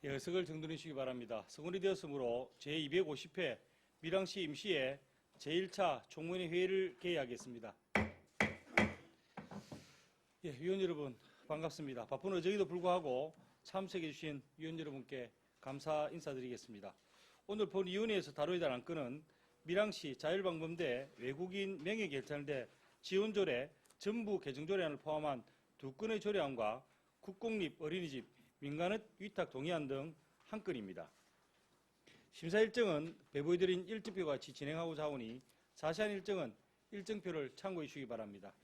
예, 석을 정돈해 주시기 바랍니다. 성원이 되었으므로 제250회 밀양시 임시회 제1차 총무회 회의를 개의하겠습니다. 예, 위원 여러분 반갑습니다. 바쁜 어제에도 불구하고 참석해 주신 위원 여러분께 감사 인사드리겠습니다. 오늘 본위원회에서 다루어야 할 안건은 밀양시 자율방범대 외국인 명예결찰대 지원조례 전부 개정조례안을 포함한 2건의 조례안과 국공립 어린이집 민간업 위탁 동의안 등 한 건입니다. 심사 일정은 배부해드린 일정표와 같이 진행하고자 하오니 자세한 일정은 일정표를 참고해 주시기 바랍니다.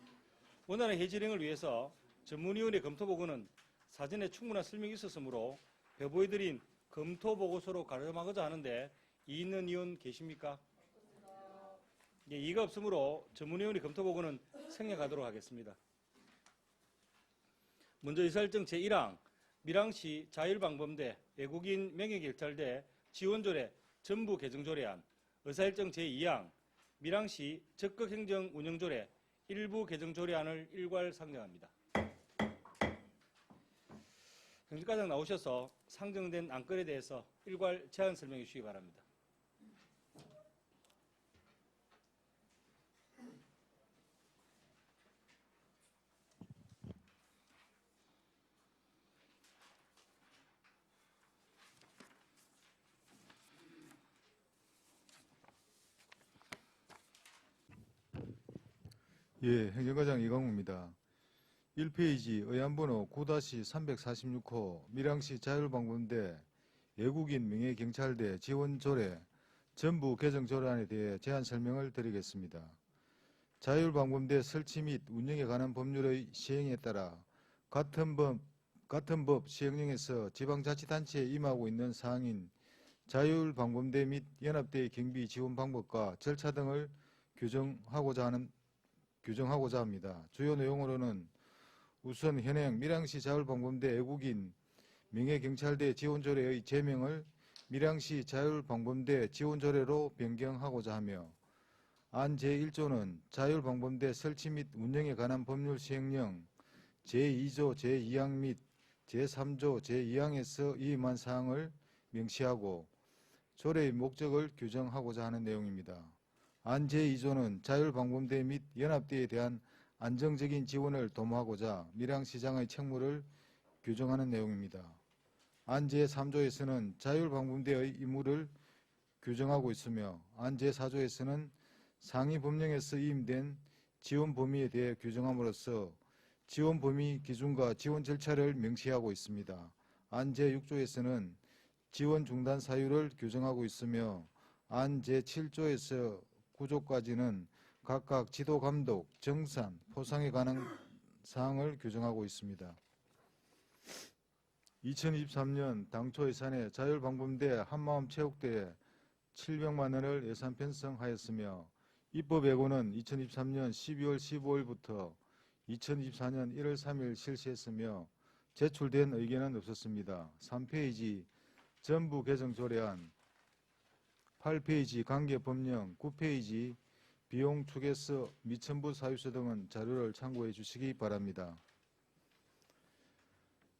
원활한 회의 진행을 위해서 전문위원회 검토보고는 사전에 충분한 설명이 있었으므로 배부해드린 검토보고서로 가름하고자 하는데 이의 있는 위원 계십니까? 예, 이의가 없으므로 전문위원회 검토보고는 생략하도록 하겠습니다. 먼저 의사일정 제1항 밀양시 자율방범대 외국인 명예결찰대 지원조례 전부 개정조례안, 의사일정 제2항 밀양시 적극행정운영조례 일부 개정조례안을 일괄 상정합니다. 행정과장 나오셔서 상정된 안건에 대해서 일괄 제안 설명해 주시기 바랍니다. 예, 행정과장 이광우입니다. 1페이지 의안번호 9-346호 밀양시 자율방범대 외국인 명예경찰대 지원조례 전부 개정조례안에 대해 제안 설명을 드리겠습니다. 자율방범대 설치 및 운영에 관한 법률의 시행에 따라 같은 법 시행령에서 지방자치단체에 임하고 있는 사항인 자율방범대 및 연합대의 경비 지원 방법과 절차 등을 규정하고자 합니다. 주요 내용으로는 우선 현행 밀양시 자율방범대 외국인 명예경찰대 지원조례의 제명을 밀양시 자율방범대 지원조례로 변경하고자 하며 안 제1조는 자율방범대 설치 및 운영에 관한 법률 시행령 제2조 제2항 및 제3조 제2항에서 위임한 사항을 명시하고 조례의 목적을 규정하고자 하는 내용입니다. 안 제2조는 자율방범대 및 연합대에 대한 안정적인 지원을 도모하고자 밀양시장의 책무를 규정하는 내용입니다. 안 제3조에서는 자율방범대의 임무를 규정하고 있으며 안 제4조에서는 상위 법령에서 위임된 지원 범위에 대해 규정함으로써 지원 범위 기준과 지원 절차를 명시하고 있습니다. 안 제6조에서는 지원 중단 사유를 규정하고 있으며 안 제7조에서 9조까지는 각각 지도 감독, 정산, 포상에 관한 사항을 규정하고 있습니다. 2023년 당초 예산에 자율방범대 한마음체육대에 700만 원을 예산 편성하였으며 입법 예고는 2023년 12월 15일부터 2024년 1월 3일 실시했으며 제출된 의견은 없었습니다. 3페이지 전부 개정 조례안, 8페이지 관계법령, 9페이지 비용 추계서 미첨부 사유서 등은 자료를 참고해 주시기 바랍니다.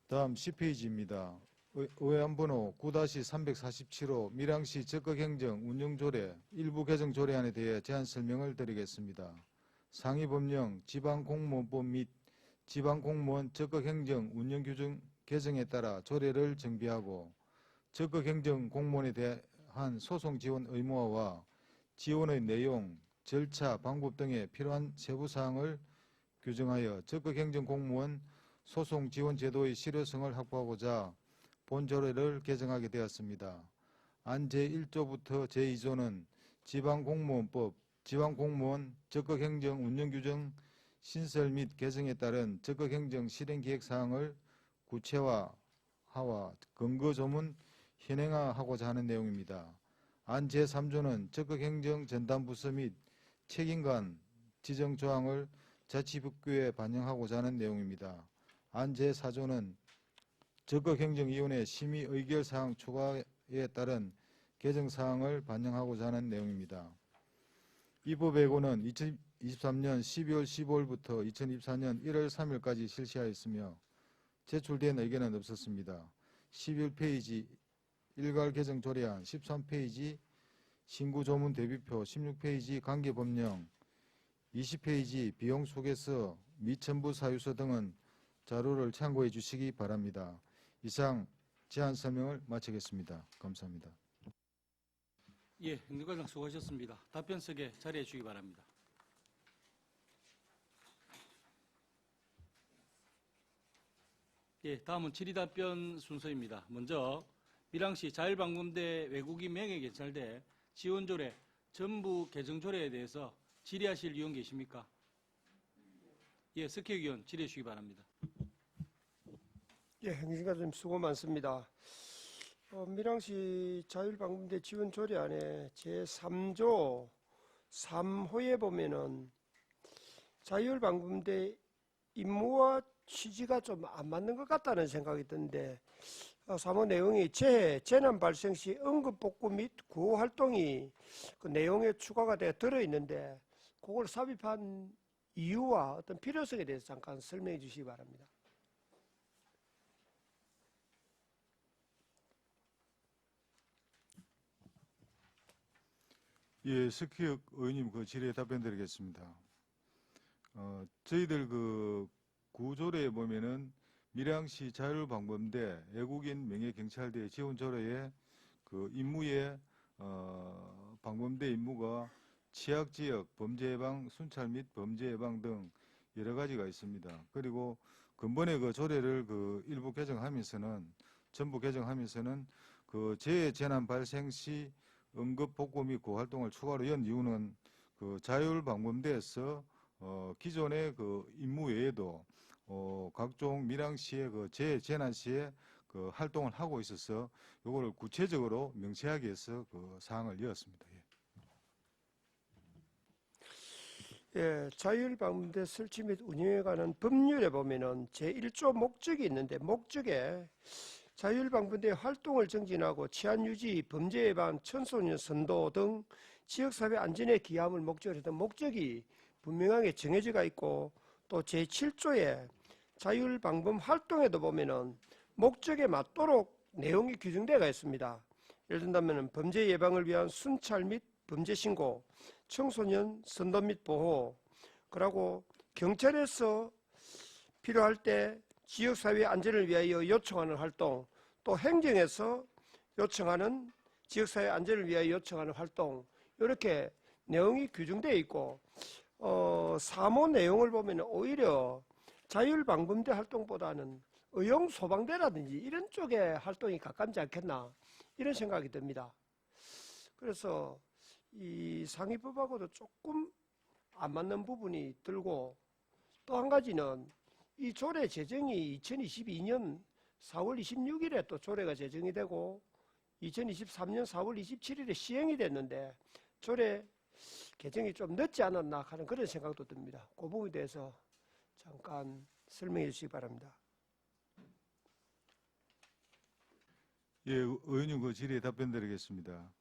다음 10페이지입니다. 의안번호 9-347호 밀양시 적극행정 운영조례 일부 개정 조례안에 대해 제안 설명을 드리겠습니다. 상위법령 지방공무원법 및 지방공무원 적극행정 운영규정 개정에 따라 조례를 정비하고 적극행정 공무원에 대한 소송 지원 의무화와 지원의 내용, 절차, 방법 등에 필요한 세부사항을 규정하여 적극행정 공무원 소송 지원 제도의 실효성을 확보하고자 본 조례를 개정하게 되었습니다. 안 제1조부터 제2조는 지방공무원법, 지방공무원 적극행정 운영규정 신설 및 개정에 따른 적극행정 실행계획사항을 구체화하와 근거조문 현행화하고자 하는 내용입니다. 안 제3조는 적극행정 전담부서 및 책임관 지정 조항을 자치법규에 반영하고자 하는 내용입니다. 안 제4조는 적극행정위원회 심의 의결사항 초과에 따른 개정사항을 반영하고자 하는 내용입니다. 입법 예고는 2023년 12월 15일부터 2024년 1월 3일까지 실시하였으며 제출된 의견은 없었습니다. 11페이지 일괄 개정 조례안, 13페이지 신구 조문 대비표, 16페이지 관계법령, 20페이지 비용 소개서 및 첨부 사유서 등은 자료를 참고해 주시기 바랍니다. 이상 제안 설명을 마치겠습니다. 감사합니다. 예, 행정과장 수고하셨습니다. 답변석에 자리해 주시기 바랍니다. 예, 다음은 질의답변 순서입니다. 먼저 밀양시 자율방범대 외국인 명예개찰대 지원조례 전부 개정조례에 대해서 질의하실 의원 계십니까? 예, 석혜규 의원 질의해 주시기 바랍니다. 예, 행정과장님 수고 많습니다. 밀양시 자율방범대 지원조례안에 제3조 3호에 보면은 자율방범대 임무와 취지가 좀 안 맞는 것 같다는 생각이 드는데 3호 내용이 재난 발생 시 응급복구 및 구호 활동이 그 내용에 추가가 되어 들어있는데 그걸 삽입한 이유와 어떤 필요성에 대해서 잠깐 설명해 주시기 바랍니다. 예, 석희혁 의원님 그 질의에 답변드리겠습니다. 저희들 그 구조례에 보면은 밀양시 자율방범대 외국인 명예경찰대 지원조례에 그 임무에 방범대 임무가 취약지역 범죄 예방, 순찰 및 범죄 예방 등 여러 가지가 있습니다. 그리고 근본에 그 조례를 그 일부 개정하면서는 전부 개정하면서는 그 재난 발생 시 응급 복구 및 구호 활동을 추가로 연 이유는 그 자율방범대에서 기존의 그 임무 외에도 각종 밀양시의 그 재난 시에 그 활동을 하고 있어서 요거를 구체적으로 명시하기 위해서 그 사항을 이었습니다. 예, 자율방범대 설치 및 운영에 관한 법률에 보면은 제1조 목적이 있는데 목적에 자율방범대 활동을 정진하고 치안유지, 범죄 예방, 청소년 선도 등 지역사회 안전에 기함을 목적으로 했던 목적이 분명하게 정해져가 있고 또 제7조에 자율방범 활동에도 보면은 목적에 맞도록 내용이 규정되어 있습니다. 예를 든다면 범죄 예방을 위한 순찰 및 범죄 신고, 청소년 선도 및 보호, 그리고 경찰에서 필요할 때 지역사회 안전을 위하여 요청하는 활동, 또 행정에서 요청하는 지역사회 안전을 위하여 요청하는 활동, 이렇게 내용이 규정되어 있고 3호 내용을 보면 오히려 자율방범대 활동보다는 의용소방대라든지 이런 쪽의 활동이 가깝지 않겠나 이런 생각이 듭니다. 그래서 이 상위법하고도 조금 안 맞는 부분이 들고 또 한 가지는 이 조례 제정이 2022년 4월 26일에 또 조례가 제정이 되고 2023년 4월 27일에 시행이 됐는데 조례 개정이 좀 늦지 않았나 하는 그런 생각도 듭니다. 그 부분에 대해서 잠깐 설명해 주시기 바랍니다. 예, 의원님 그 질의에 답변드리겠습니다.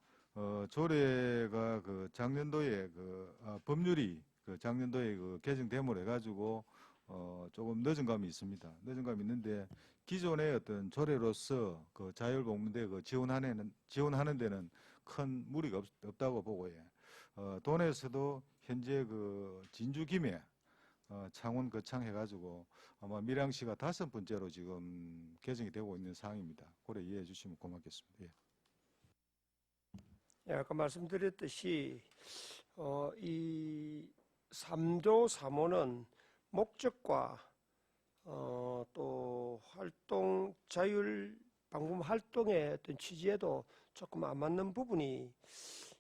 조례가 그 작년도에 법률이 그 작년도에 그 개정됨으로 해가지고 조금 늦은 감이 있습니다. 늦은 감이 있는데 기존의 어떤 조례로서 그 자율방범대 그 지원하는 데는 큰 무리가 없다고 보고 돈에서도 현재 그 진주 김해 창원 거창 해가지고 아마 밀양시가 5번째로 지금 개정이 되고 있는 상황입니다. 고려 이해해 주시면 고맙겠습니다. 예. 예, 아까 말씀드렸듯이 이 3조 3호는 목적과 또 활동 자율 방범 활동의 어떤 취지에도 조금 안 맞는 부분이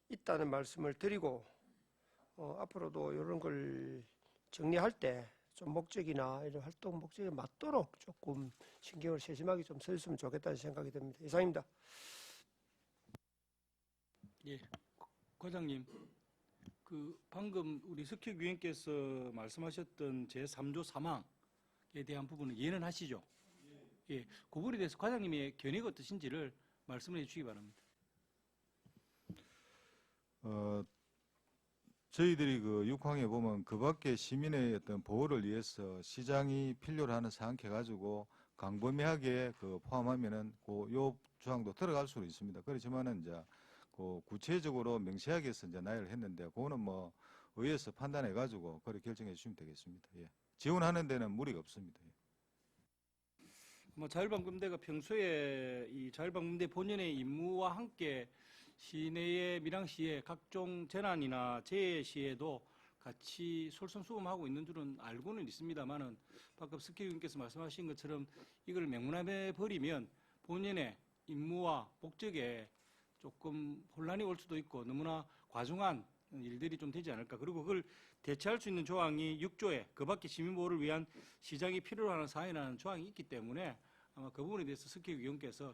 있다는 말씀을 드리고 앞으로도 이런 걸 정리할 때 좀 목적이나 이런 활동 목적에 맞도록 조금 신경을 세심하게 좀 써주시면 좋겠다는 생각이 듭니다. 이상입니다. 예, 과장님, 그 방금 우리 석희 위원께서 말씀하셨던 제3조 3항에 대한 부분은 이해는 하시죠? 예, 그 부분에 대해서 과장님의 견해가 어떠신지를 말씀해 주시기 바랍니다. 저희들이 그 6항에 보면 그 밖에 시민의 어떤 보호를 위해서 시장이 필요로 하는 사항 해가지고 광범위하게 그 포함하면은 요 조항도 들어갈 수는 있습니다. 그렇지만은 이제 그 구체적으로 명시하게 해서 이제 나열을 했는데 그거는 뭐 의회에서 판단해 가지고 그렇게 결정해 주시면 되겠습니다. 예. 지원하는 데는 무리가 없습니다. 예. 뭐 자율방범대가 평소에 이 자율방범대 본연의 임무와 함께 시내의 밀양시의 각종 재난이나 재해 시에도 같이 솔선수범하고 있는 줄은 알고는 있습니다만은 방금 스키 의원께서 말씀하신 것처럼 이걸 명문화해 버리면 본연의 임무와 목적에 조금 혼란이 올 수도 있고 너무나 과중한 일들이 좀 되지 않을까. 그리고 그걸 대체할 수 있는 조항이 6조에 그 밖에 시민보호를 위한 시장이 필요로 하는 사항이라는 조항이 있기 때문에 아마 그 부분에 대해서 스키 의원께서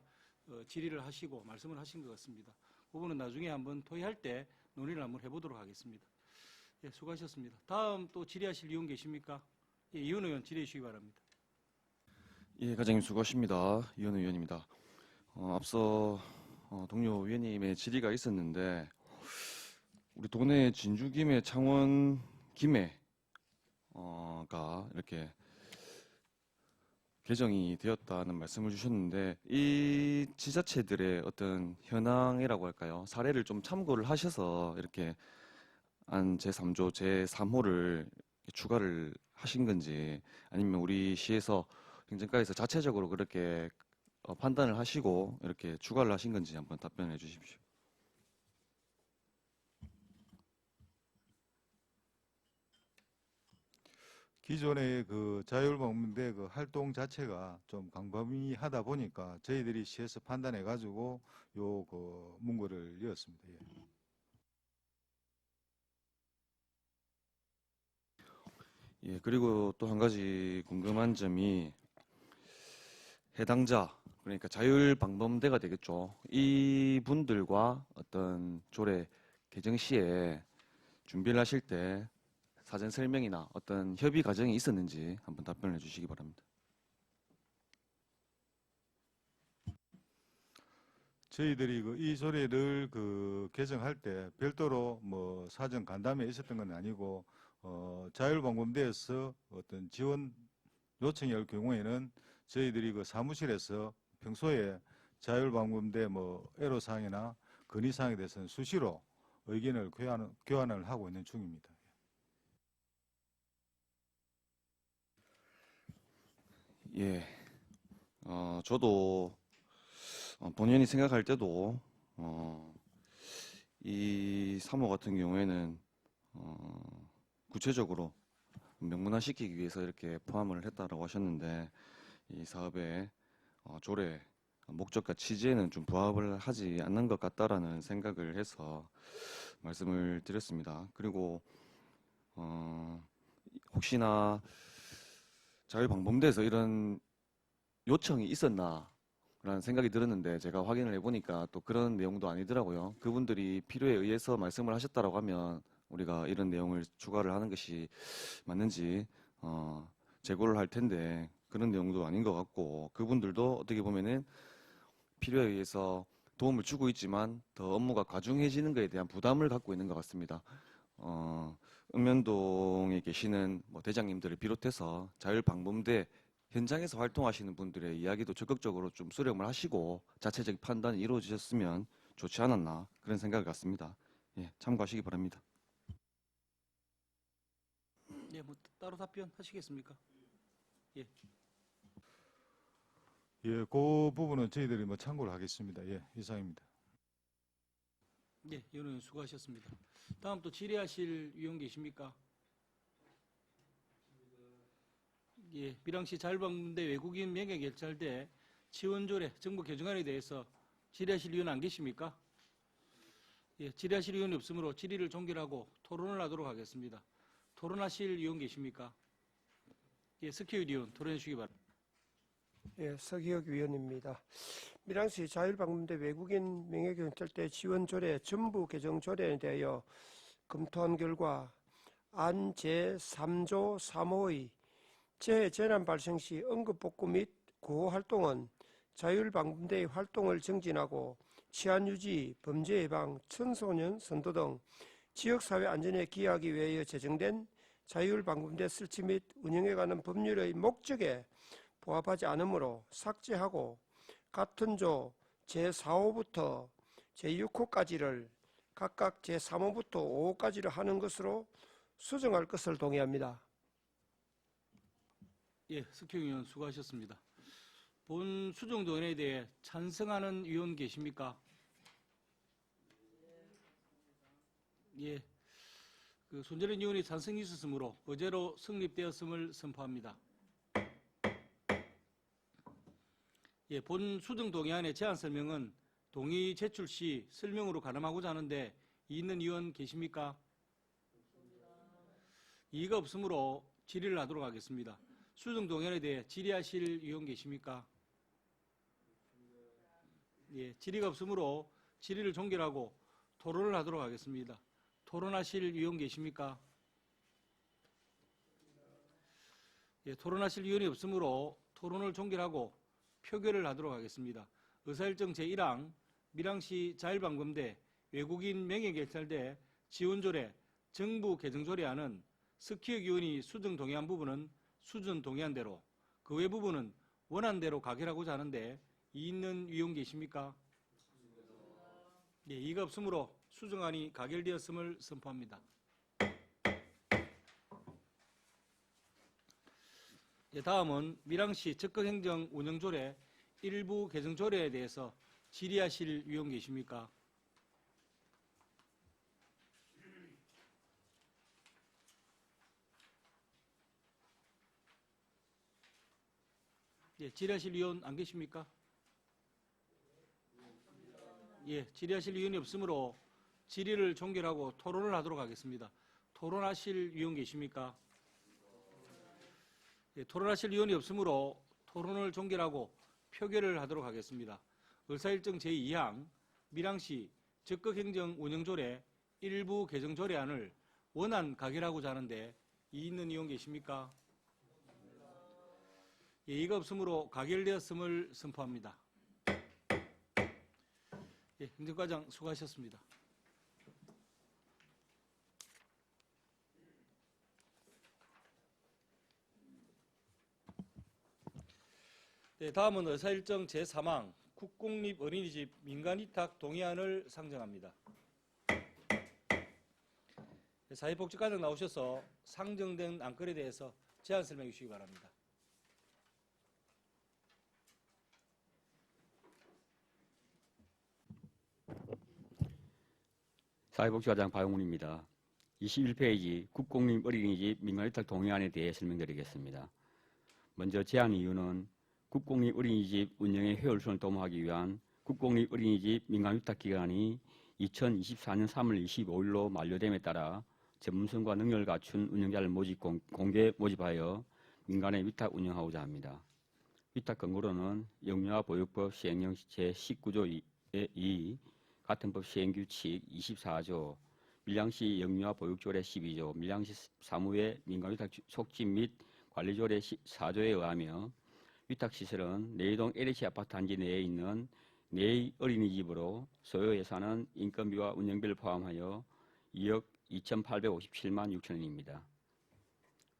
질의를 하시고 말씀을 하신 것 같습니다. 그 부분은 나중에 한번 토의할 때 논의를 한번 해보도록 하겠습니다. 예, 수고하셨습니다. 다음 또 질의하실 의원 계십니까? 예, 이현 의원 질의해 주시기 바랍니다. 예, 과장님 수고하십니다. 이현우 의원입니다. 앞서 동료 의원님의 질의가 있었는데 우리 동네 진주김해, 창원 김해가 이렇게 개정이 되었다는 말씀을 주셨는데 이 지자체들의 어떤 현황이라고 할까요? 사례를 좀 참고를 하셔서 이렇게 안 제3조, 제3호를 추가를 하신 건지 아니면 우리 시에서 행정과에서 자체적으로 그렇게 판단을 하시고 이렇게 추가를 하신 건지 한번 답변해 주십시오. 기존의 그 자율방문대 그 활동 자체가 좀 광범위하다 보니까 저희들이 시에서 판단해 가지고 요 그 문구를 이었습니다. 예. 예, 그리고 또 한 가지 궁금한 점이 해당자, 그러니까 자율방범대가 되겠죠. 이 분들과 어떤 조례 개정 시에 준비를 하실 때 사전 설명이나 어떤 협의 과정이 있었는지 한번 답변해 주시기 바랍니다. 저희들이 그 이 조례를 그 개정할 때 별도로 뭐 사전 간담회 있었던 건 아니고 자율방범대에서 어떤 지원 요청이 올 경우에는 저희들이 그 사무실에서 평소에 자율방범대 뭐 애로사항이나 건의사항에 대해서는 수시로 의견을 교환을 하고 있는 중입니다. 예, 저도 본연이 생각할 때도 이 3호 같은 경우에는 구체적으로 명문화시키기 위해서 이렇게 포함을 했다라고 하셨는데 이 사업의 조례 목적과 취지에는 좀 부합을 하지 않는 것 같다라는 생각을 해서 말씀을 드렸습니다. 그리고 혹시나 자율방범대에서 이런 요청이 있었나 라는 생각이 들었는데 제가 확인을 해보니까 또 그런 내용도 아니더라고요. 그분들이 필요에 의해서 말씀을 하셨다라고 하면 우리가 이런 내용을 추가를 하는 것이 맞는지 재고를 할 텐데 그런 내용도 아닌 것 같고 그분들도 어떻게 보면은 필요에 의해서 도움을 주고 있지만 더 업무가 과중해지는 것에 대한 부담을 갖고 있는 것 같습니다. 읍면동에 계시는 뭐 대장님들을 비롯해서 자율방범대 현장에서 활동하시는 분들의 이야기도 적극적으로 좀 수렴을 하시고 자체적 판단이 이루어지셨으면 좋지 않았나 그런 생각을 갖습니다. 예, 참고하시기 바랍니다. 예, 뭐 따로 답변하시겠습니까? 예. 예, 그 부분은 저희들이 뭐 참고를 하겠습니다. 예, 이상입니다. 예, 이현 의원 수고하셨습니다. 다음 또 질의하실 의원 계십니까? 예, 밀양시 자율방범대 외국인 명예 결찰대 지원조례 정부 개정안에 대해서 질의하실 의원 안 계십니까? 예, 질의하실 의원이 없으므로 질의를 종결하고 토론을 하도록 하겠습니다. 토론하실 의원 계십니까? 예, 석혜율 의원 토론해 주시기 바랍니다. 예, 서기혁 위원입니다. 밀양시 자율방범대 외국인 명예경찰대 지원조례 전부 개정 조례에 대하여 검토한 결과 안 제3조 3호의 재난 발생 시 응급복구 및 구호 활동은 자율방범대의 활동을 정진하고 치안유지, 범죄 예방, 청소년 선도 등 지역사회 안전에 기여하기 위하여 제정된 자율방범대 설치 및 운영에 관한 법률의 목적에 부합하지 않으므로 삭제하고 같은 조 제4호부터 제6호까지를 각각 제3호부터 5호까지를 하는 것으로 수정할 것을 동의합니다. 예, 석형 의원 수고하셨습니다. 본 수정 동의안에 대해 찬성하는 의원 계십니까? 예, 손재련 의원이 찬성이 있었으므로 의제로 성립되었음을 선포합니다. 예, 본 수정 동의안의 제안 설명은 동의 제출 시 설명으로 가름하고자 하는데 있는 의원 계십니까? 이의가 없으므로 질의를 하도록 하겠습니다. 수정 동의안에 대해 질의하실 의원 계십니까? 예, 질의가 없으므로 질의를 종결하고 토론을 하도록 하겠습니다. 토론하실 의원 계십니까? 예, 토론하실 의원이 없으므로 토론을 종결하고 표결을 하도록 하겠습니다. 의사일정 제1항 밀양시 자율방범대 외국인 명예경찰대 지원조례 정부 개정조례안은 석희혁 의원이 수정 동의한 부분은 수정 동의안대로 그 외 부분은 원안대로 가결하고자 하는데 있는 의원 계십니까? 예, 이의가 없으므로 수정안이 가결되었음을 선포합니다. 예, 다음은 밀양시 적극행정 운영조례 일부 개정조례에 대해서 질의하실 의원 계십니까? 예, 질의하실 의원 안 계십니까? 예, 질의하실 의원이 없으므로 질의를 종결하고 토론을 하도록 하겠습니다. 토론하실 의원 계십니까? 예, 토론하실 의원이 없으므로 토론을 종결하고 표결을 하도록 하겠습니다. 의사일정 제2항 밀양시 적극행정 운영조례 일부 개정조례안을 원안 가결하고자 하는데 이의 있는 의원 계십니까? 예, 이의가 없으므로 가결되었음을 선포합니다. 예, 행정과장 수고하셨습니다. 네, 다음은 의사일정 제3항 국공립 어린이집 민간위탁 동의안을 상정합니다. 네, 사회복지과장 나오셔서 상정된 안건에 대해서 제안 설명해 주시기 바랍니다. 사회복지과장 박용훈입니다. 21페이지 국공립 어린이집 민간위탁 동의안에 대해 설명드리겠습니다. 먼저 제안 이유는 국공립 어린이집 운영의 효율성을 도모하기 위한 국공립 어린이집 민간위탁 기간이 2024년 3월 25일로 만료됨에 따라 전문성과 능력을 갖춘 운영자를 공개 모집하여 민간에 위탁 운영하고자 합니다. 위탁 권고로는 영유아보육법 시행령 제19조 2 같은 법 시행규칙 24조, 밀양시 영유아보육조례 12조, 밀양시 사무회 민간위탁 촉진 및 관리조례 4조에 의하며 위탁시설은 내이동 LH 아파트 단지 내에 있는 내의 어린이집으로 소요 예산은 인건비와 운영비를 포함하여 2억 2,857만 6천 원입니다.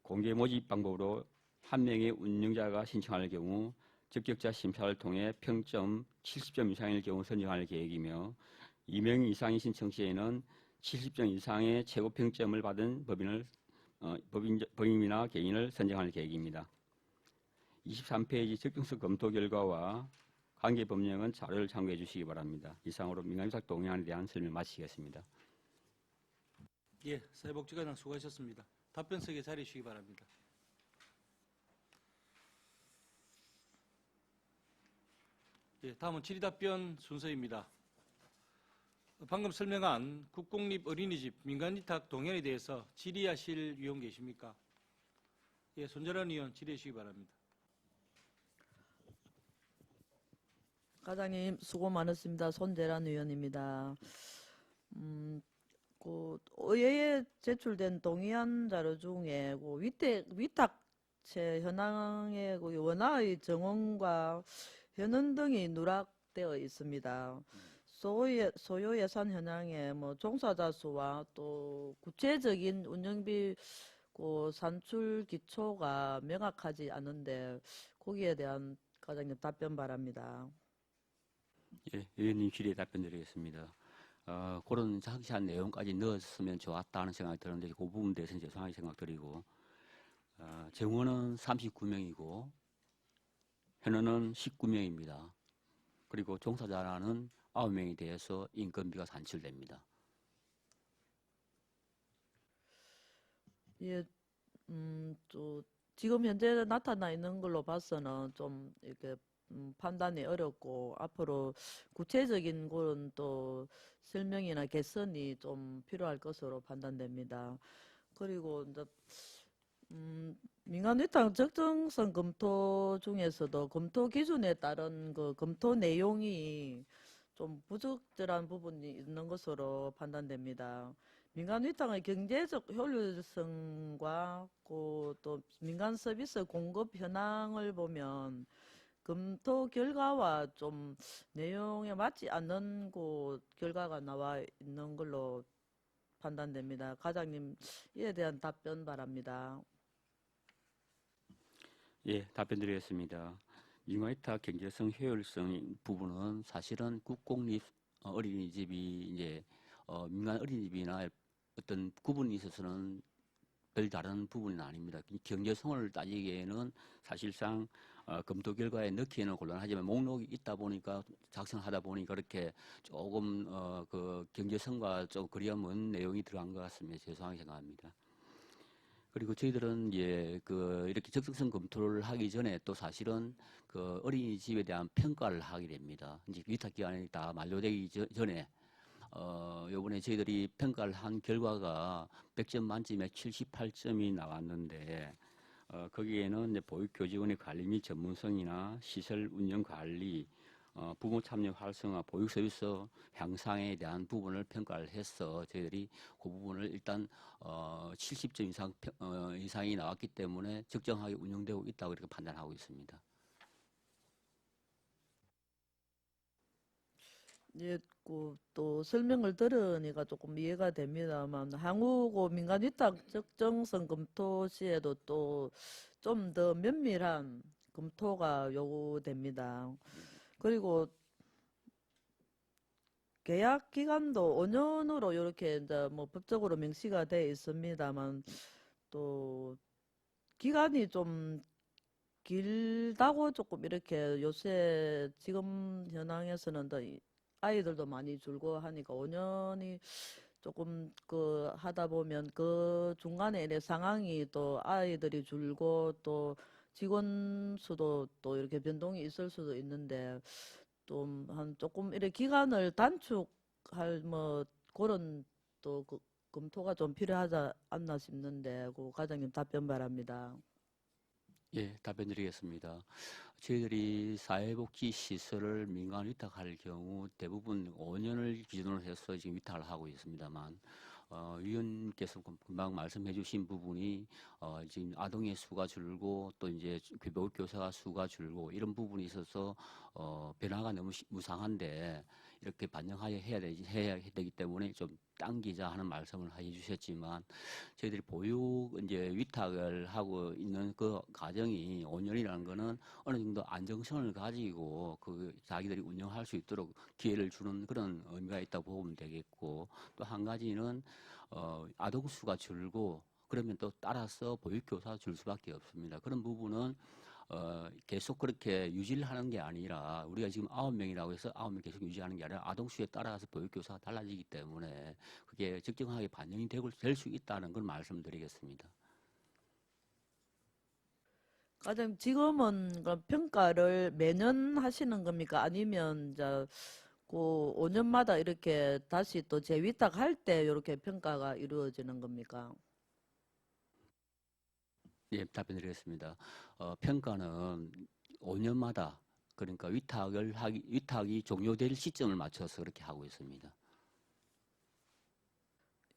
공개 모집 방법으로 한 명의 운영자가 신청할 경우 적격자 심사를 통해 평점 70점 이상일 경우 선정할 계획이며 2명 이상의 신청 시에는 70점 이상의 최고 평점을 받은 법인이나 개인을 선정할 계획입니다. 23페이지 적정성 검토 결과와 관계 법령은 자료를 참고해 주시기 바랍니다. 이상으로 민간위탁 동의안에 대한 설명 마치겠습니다. 예, 사회복지과장 수고하셨습니다. 답변석에 자리해 주시기 바랍니다. 예, 다음은 질의답변 순서입니다. 방금 설명한 국공립 어린이집 민간위탁 동의안에 대해서 질의하실 의원 계십니까? 예, 손재련 의원 질의해 주시기 바랍니다. 과장님 수고 많으십니다. 손재란 의원입니다. 의회에 제출된 동의안 자료 중에 위탁체 현황의 원화의 정원과 현황 등이 누락되어 있습니다. 소요 예산 현황에 종사자 수와 또 구체적인 운영비 산출 기초가 명확하지 않은데 거기에 대한 과장님 답변 바랍니다. 예, 의원님 질의에 답변드리겠습니다. 그런 상세한 내용까지 넣었으면 좋았다는 생각이 드는데 그 부분에 대해서는 죄송하게 생각드리고 정원은 39명이고 현원은 19명입니다. 그리고 종사자는 9명에 대해서 인건비가 산출됩니다. 예, 또 지금 현재 나타나 있는 걸로 봐서는 좀 이렇게 판단이 어렵고 앞으로 구체적인 그런 또 설명이나 개선이 좀 필요할 것으로 판단됩니다. 그리고 이제 민간 위탁 적정성 검토 중에서도 검토 기준에 따른 그 검토 내용이 좀 부적절한 부분이 있는 것으로 판단됩니다. 민간 위탁의 경제적 효율성과 또 민간 서비스 공급 현황을 보면 검토 결과와 좀 내용에 맞지 않는 그 결과가 나와 있는 걸로 판단됩니다. 과장님, 이에 대한 답변 바랍니다. 예, 답변드리겠습니다. 민간위탁 경제성 효율성 부분은 사실은 국공립 어린이집이 이제 민간 어린이집이나 어떤 구분이 있어서는 별 다른 부분은 아닙니다. 경제성을 따지기에는 사실상 검토 결과에 넣기에는 곤란하지만 목록이 있다 보니까 작성하다 보니 그렇게 조금 그 경제성과 좀 거리가 먼 내용이 들어간 것 같습니다. 죄송하게 생각합니다. 그리고 저희들은 이렇게 적정성 검토를 하기 전에 또 사실은 그 어린이집에 대한 평가를 하게 됩니다. 이제 위탁 기간이 다 만료되기 전에 요번에 저희들이 평가를 한 결과가 100점 만점에 78점이 나왔는데 거기에는 이제 보육교직원의 관리 및 전문성이나 시설 운영 관리, 부모 참여 활성화, 보육 서비스 향상에 대한 부분을 평가를 해서 저희들이 그 부분을 일단 70점 이상이 나왔기 때문에 적정하게 운영되고 있다고 이렇게 판단하고 있습니다. 예, 또 설명을 들으니까 조금 이해가 됩니다만 향후 민간 위탁 적정성 검토 시에도 또 좀 더 면밀한 검토가 요구됩니다. 그리고 계약 기간도 5년으로 이렇게 이제 뭐 법적으로 명시가 되어 있습니다만 또 기간이 좀 길다고 조금 이렇게 요새 지금 현황에서는 더 아이들도 많이 줄고 하니까 5년이 조금 그 하다 보면 그 중간에 이래 상황이 또 아이들이 줄고 또 직원 수도 또 이렇게 변동이 있을 수도 있는데 좀 한 조금 이렇게 기간을 단축할 뭐 그런 또 그 검토가 좀 필요하지 않나 싶는데 그 과장님 답변 바랍니다. 예, 답변드리겠습니다. 저희들이 사회복지 시설을 민간 위탁할 경우 대부분 5년을 기준으로 해서 지금 위탁을 하고 있습니다만, 위원께서 금방 말씀해 주신 부분이, 지금 아동의 수가 줄고 또 이제 보육교사 수가 줄고 이런 부분이 있어서, 변화가 너무 무상한데 이렇게 반영해야 되기 때문에 좀 당기자 하는 말씀을 해 주셨지만, 저희들이 보육 이제 위탁을 하고 있는 그 과정이 5년이라는 거는 어느 정도 안정성을 가지고 그 자기들이 운영할 수 있도록 기회를 주는 그런 의미가 있다고 보면 되겠고, 또 한 가지는 아동 수가 줄고 그러면 또 따라서 보육교사 줄 수밖에 없습니다. 그런 부분은 계속 그렇게 유지를 하는 게 아니라 우리가 지금 9명이라고 해서 9명 계속 유지하는 게 아니라 아동 수에 따라서 보육교사가 달라지기 때문에 그게 적정하게 반영이 될 수 있다는 걸 말씀드리겠습니다. 과장님 지금은 그럼 평가를 매년 하시는 겁니까? 아니면 이제 그 5년마다 이렇게 다시 또 재위탁할 때 이렇게 평가가 이루어지는 겁니까? 예, 답변드리겠습니다. 평가는 5년마다 그러니까 위탁이 종료될 시점을 맞춰서 그렇게 하고 있습니다.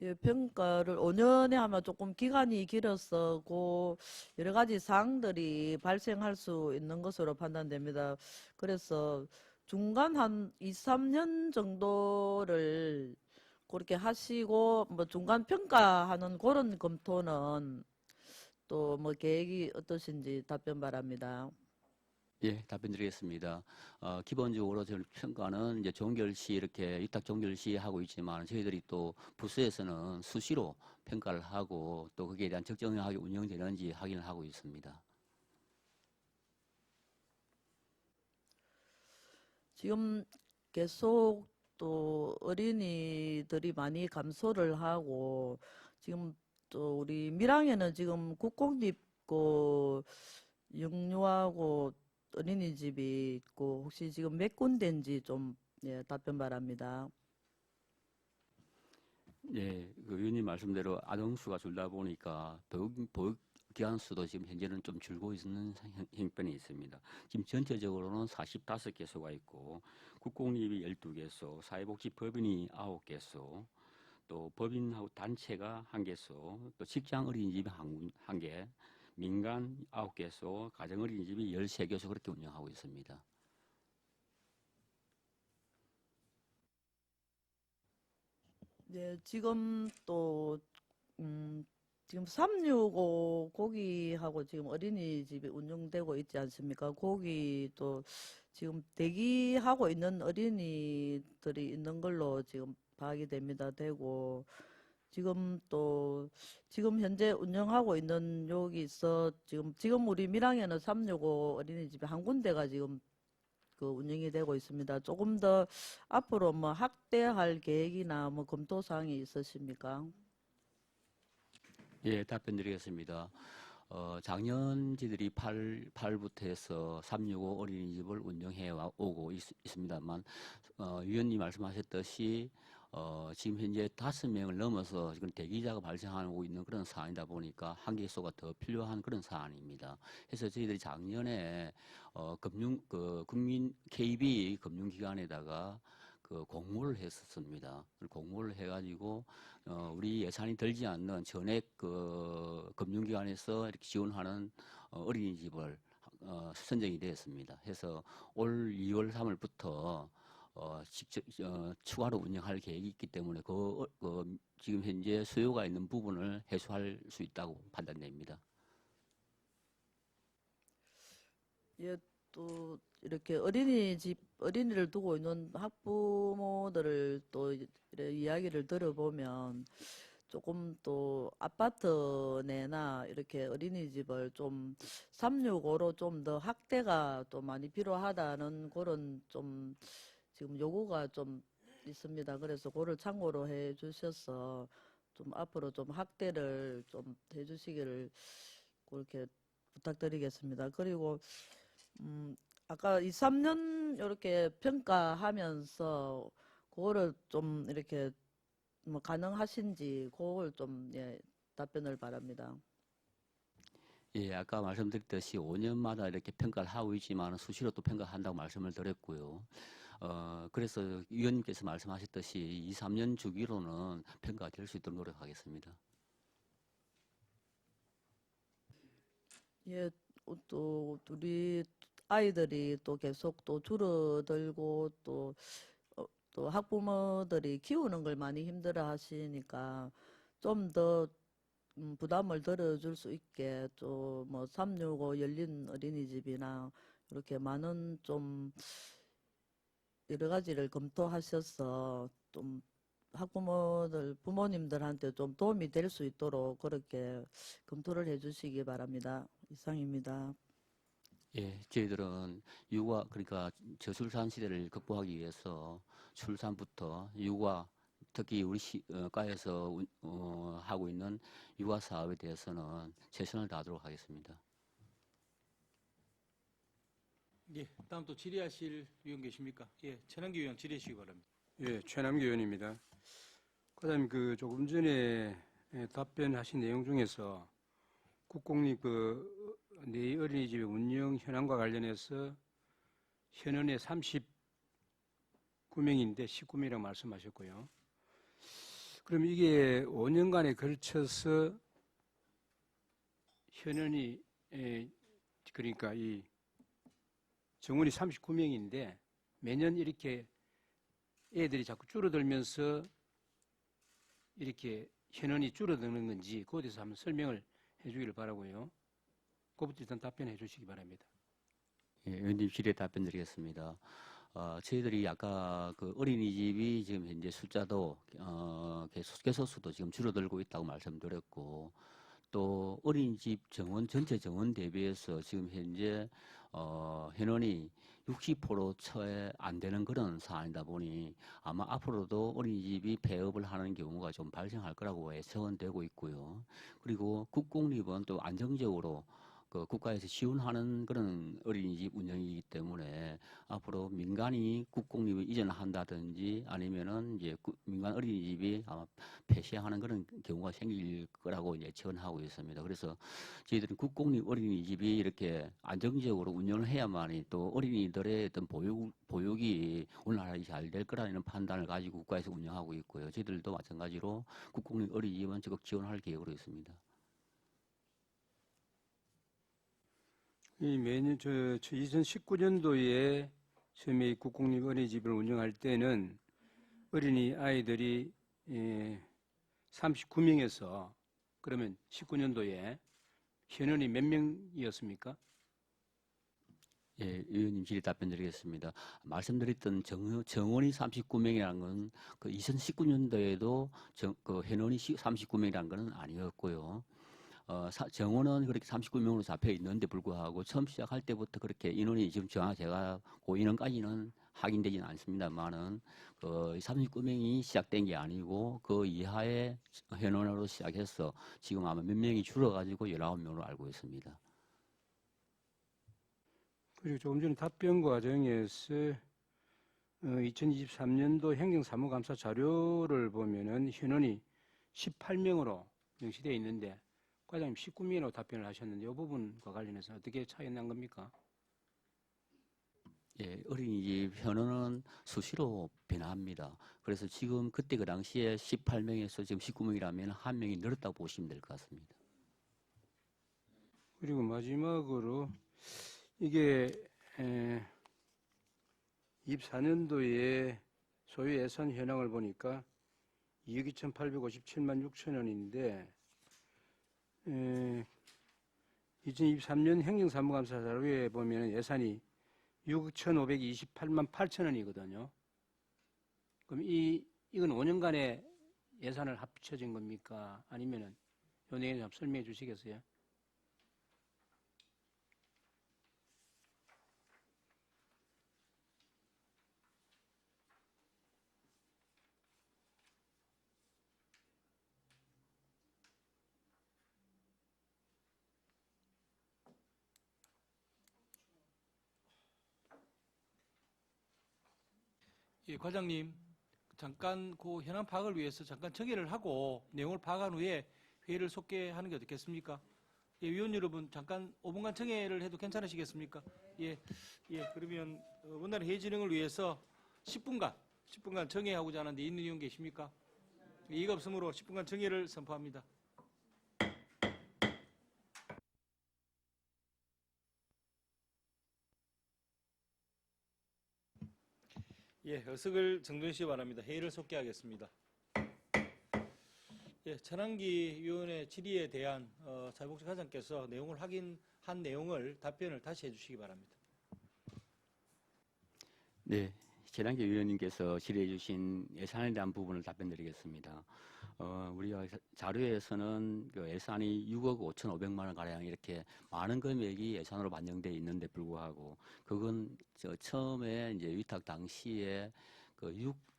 예, 평가를 5년에 하면 조금 기간이 길어서 그 여러 가지 사항들이 발생할 수 있는 것으로 판단됩니다. 그래서 중간 한 2, 3년 정도를 그렇게 하시고 뭐 중간 평가하는 그런 검토는 또 뭐 계획이 어떠신지 답변 바랍니다. 예, 답변드리겠습니다. 기본적으로 저희 평가는 이제 종결시 이렇게 위탁 종결시 하고 있지만 저희들이 또 부서에서는 수시로 평가를 하고 또 거기에 대한 적정하게 운영되는지 확인을 하고 있습니다. 지금 계속 또 어린이들이 많이 감소를 하고 지금 또 우리 밀양에는 지금 국공립 고 육류하고 어린이집이 있고 혹시 지금 몇 군데인지 좀 예, 답변 바랍니다. 예, 그 의원님 말씀대로 아동수가 줄다 보니까 보육 기관 수도 지금 현재는 좀 줄고 있는 형편이 있습니다. 지금 전체적으로는 45개소가 있고 국공립이 12개소, 사회복지법인이 9개소, 또 법인하고 단체가 1개소, 또 직장 어린이집이 1개, 민간 9개소, 가정 어린이집이 13개소 그렇게 운영하고 있습니다. 네, 지금 또 지금 365 거기하고 지금 어린이집이 운영되고 있지 않습니까? 거기도 지금 대기하고 있는 어린이들이 있는 걸로 지금 파악이 됩니다. 되고 지금 또 지금 현재 운영하고 있는 여기 있어 지금 우리 밀양에는 365 어린이집이 한 군데가 지금 그 운영이 되고 있습니다. 조금 더 앞으로 뭐 확대할 계획이나 뭐 검토 사항이 있으십니까? 예, 답변드리겠습니다. 작년 저희들이 8부터 해서 365 어린이집을 운영해 오고 있습니다만, 위원님 말씀하셨듯이, 지금 현재 5명을 넘어서 지금 대기자가 발생하고 있는 그런 사안이다 보니까 한 개소가 더 필요한 그런 사안입니다. 그래서 저희들이 작년에, 국민 KB 금융기관에다가 그 공모를 했었습니다. 공모를 해가지고 우리 예산이 들지 않는 전액 그 금융기관에서 이렇게 지원하는 어린이집을 선정이 되었습니다. 해서 올 2월 3일부터 직접 추가로 운영할 계획이 있기 때문에 지금 현재 수요가 있는 부분을 해소할 수 있다고 판단됩니다. 예, 또 이렇게 어린이를 두고 있는 학부모들을 또 이렇게 이야기를 들어보면 조금 또 아파트 내나 이렇게 어린이집을 좀 365로 좀 더 확대가 또 많이 필요하다는 그런 좀 지금 요구가 좀 있습니다. 그래서 그걸 참고로 해 주셔서 좀 앞으로 좀 확대를 좀 해 주시기를 그렇게 부탁드리겠습니다. 그리고 아까 2, 3년 이렇게 평가하면서 그거를 좀 이렇게 뭐 가능하신지 그걸 좀 예, 답변을 바랍니다. 예, 아까 말씀드렸듯이 5년마다 이렇게 평가를 하고 있지만 수시로 또 평가한다고 말씀을 드렸고요. 그래서 위원님께서 말씀하셨듯이 2, 3년 주기로는 평가가 될 수 있도록 노력하겠습니다. 예, 또 우리 아이들이 또 계속 또 줄어들고 또 학부모들이 키우는 걸 많이 힘들어 하시니까 좀 더 부담을 덜어줄 수 있게 또 뭐 365 열린 어린이집이나 이렇게 많은 좀 여러 가지를 검토하셔서 좀 부모님들한테 좀 도움이 될 수 있도록 그렇게 검토를 해주시기 바랍니다. 이상입니다. 예, 저희들은 그러니까 저출산 시대를 극복하기 위해서 출산부터 육아, 특히 우리 과에서 하고 있는 육아 사업에 대해서는 최선을 다하도록 하겠습니다. 예, 다음 또 질의하실 위원 계십니까? 예, 최남기 위원 질의해 주시기 바랍니다. 예, 최남기 의원입니다. 과장님, 그 조금 전에 답변하신 내용 중에서 국공립 내 어린이집 운영 현황과 관련해서 현원에 39명인데 19명이라고 말씀하셨고요. 그럼 이게 5년간에 걸쳐서 현원이 그러니까 이 정원이 39명인데 매년 이렇게 애들이 자꾸 줄어들면서 이렇게 현원이 줄어드는 건지 그것에 대해서 한번 설명을 해 주기를 바라고요. 그것부터 일단 답변해 주시기 바랍니다. 예, 의원님 질의에 답변드리겠습니다. 저희들이 아까 그 어린이집이 지금 현재 숫자도 개소 수도 지금 줄어들고 있다고 말씀드렸고, 또 어린이집 정원 전체 정원 대비해서 지금 현재 현원이 60% 처에 안 되는 그런 사안이다 보니 아마 앞으로도 어린이집이 폐업을 하는 경우가 좀 발생할 거라고 예상되고 있고요. 그리고 국공립은 또 안정적으로 그 국가에서 지원하는 그런 어린이집 운영이기 때문에 앞으로 민간이 국공립을 이전한다든지 아니면은 이제 민간 어린이집이 아마 폐쇄하는 그런 경우가 생길 거라고 예측하고 있습니다. 그래서 저희들은 국공립 어린이집이 이렇게 안정적으로 운영을 해야만이 또 어린이들의 어떤 보육이 원활하게 잘 될 거라는 판단을 가지고 국가에서 운영하고 있고요. 저희들도 마찬가지로 국공립 어린이집은 적극 지원할 계획으로 있습니다. 이 매년 2019년도에 처음에 국공립 어린이집을 운영할 때는 어린이 아이들이 39명에서 그러면 19년도에 현원이 몇 명이었습니까? 예, 의원님 질의 답변드리겠습니다. 말씀드렸던 정원이 39명이라는 건 그 2019년도에도 그 현원이 39명이라는 건 아니었고요. 정원은 그렇게 39명으로 잡혀 있는데 불구하고 처음 시작할 때부터 그렇게 인원이 지금 제가 그 인원까지는 확인되지는 않습니다만은 그 39명이 시작된 게 아니고 그 이하의 현원으로 시작해서 지금 아마 몇 명이 줄어가지고 19명으로 알고 있습니다. 그리고 조금 전에 답변 과정에서 2023년도 행정사무감사 자료를 보면은 현원이 18명으로 명시되어 있는데 과장님 19명으로 답변을 하셨는데 이 부분과 관련해서 어떻게 차이 난 겁니까? 예, 어린이집 현원은 수시로 변화합니다. 그래서 지금 그때 그 당시에 18명에서 지금 19명이라면 한 명이 늘었다고 보시면 될 것 같습니다. 그리고 마지막으로 이게 24년도에 소유 예산 현황을 보니까 2억 2,857만 6천 원인데 2023년 행정사무감사 자료에 보면 예산이 6억 1,528만 8천 원이거든요. 그럼 이건 5년간의 예산을 합쳐진 겁니까? 아니면은 요 내용 좀 설명해 주시겠어요? 예, 과장님, 잠깐 그 현안 파악을 위해서 잠깐 정의를 하고 내용을 파악한 후에 회의를 속개하는 게 어떻겠습니까? 예, 위원 여러분 잠깐 5분간 정의를 해도 괜찮으시겠습니까? 예, 그러면 원활한 회의 진행을 위해서 10분간 정의하고자 하는데 있는 의원 계십니까? 이의가 없으므로 10분간 정의를 선포합니다. 예, 의석을 정돈시기 바랍니다. 회의를 속개하겠습니다. 예, 천한기 위원회 질의에 대한 자유복지 과장께서 내용을 확인한 내용을 답변을 다시 해주시기 바랍니다. 네, 최남기 위원님께서 질의해 주신 예산에 대한 부분을 답변드리겠습니다. 우리가 자료에서는 그 예산이 6억 5,500만 원 가량 이렇게 많은 금액이 예산으로 반영되어 있는데 불구하고 그건 처음에 이제 위탁 당시에 그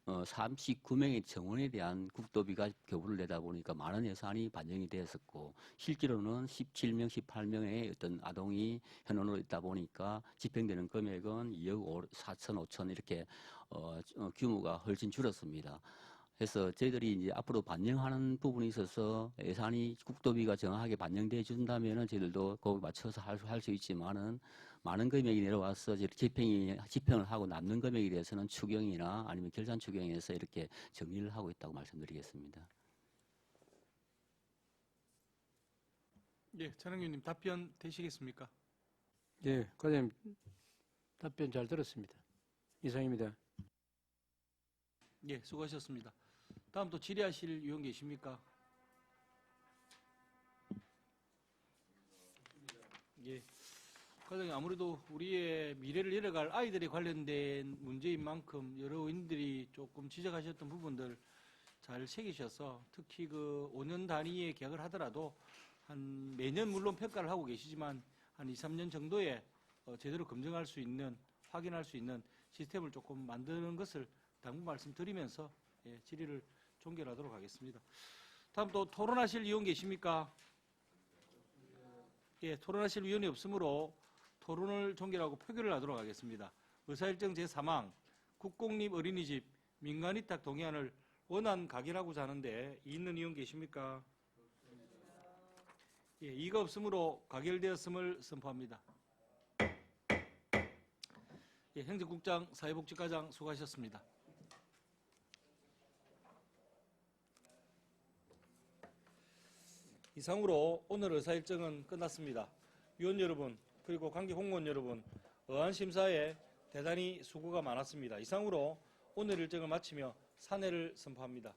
39명의 정원에 대한 국도비가 교부를 내다 보니까 많은 예산이 반영이 되었었고 실제로는 17명, 18명의 어떤 아동이 현원으로 있다 보니까 집행되는 금액은 2억 4천, 5천 이렇게 규모가 훨씬 줄었습니다. 그래서 저희들이 이제 앞으로 반영하는 부분이 있어서 예산이 국도비가 정확하게 반영돼 준다면은 저희들도 거기에 맞춰서 할 수 있지만은 많은 금액이 내려와서 집행을 하고 남는 금액에 대해서는 추경이나 아니면 결산 추경에서 이렇게 정리를 하고 있다고 말씀드리겠습니다. 예, 천흥위원님 답변 되시겠습니까? 예, 과장님 답변 잘 들었습니다. 이상입니다. 예, 수고하셨습니다. 다음 또 질의하실 위원 계십니까? 예, 과장님, 아무래도 우리의 미래를 이뤄갈 아이들에 관련된 문제인 만큼 여러 의원들이 조금 지적하셨던 부분들 잘 새기셔서 특히 그 5년 단위의 계약을 하더라도 한 매년 물론 평가를 하고 계시지만 한 2, 3년 정도에 제대로 검증할 수 있는, 확인할 수 있는 시스템을 조금 만드는 것을 당부 말씀드리면서 질의를 종결하도록 하겠습니다. 다음 또 토론하실 의원 계십니까? 예, 토론하실 의원이 없으므로 토론을 종결하고 표결을 하도록 하겠습니다. 의사일정 제3항 국공립 어린이집 민간위탁 동의안을 원안 가결하고자 하는데 있는 의원 계십니까? 예, 이가 없으므로 가결되었음을 선포합니다. 예, 행정국장, 사회복지과장 수고하셨습니다. 이상으로 오늘 의사일정은 끝났습니다. 위원 여러분 그리고 관계 공무원 여러분 어안심사에 대단히 수고가 많았습니다. 이상으로 오늘 일정을 마치며 산회를 선포합니다.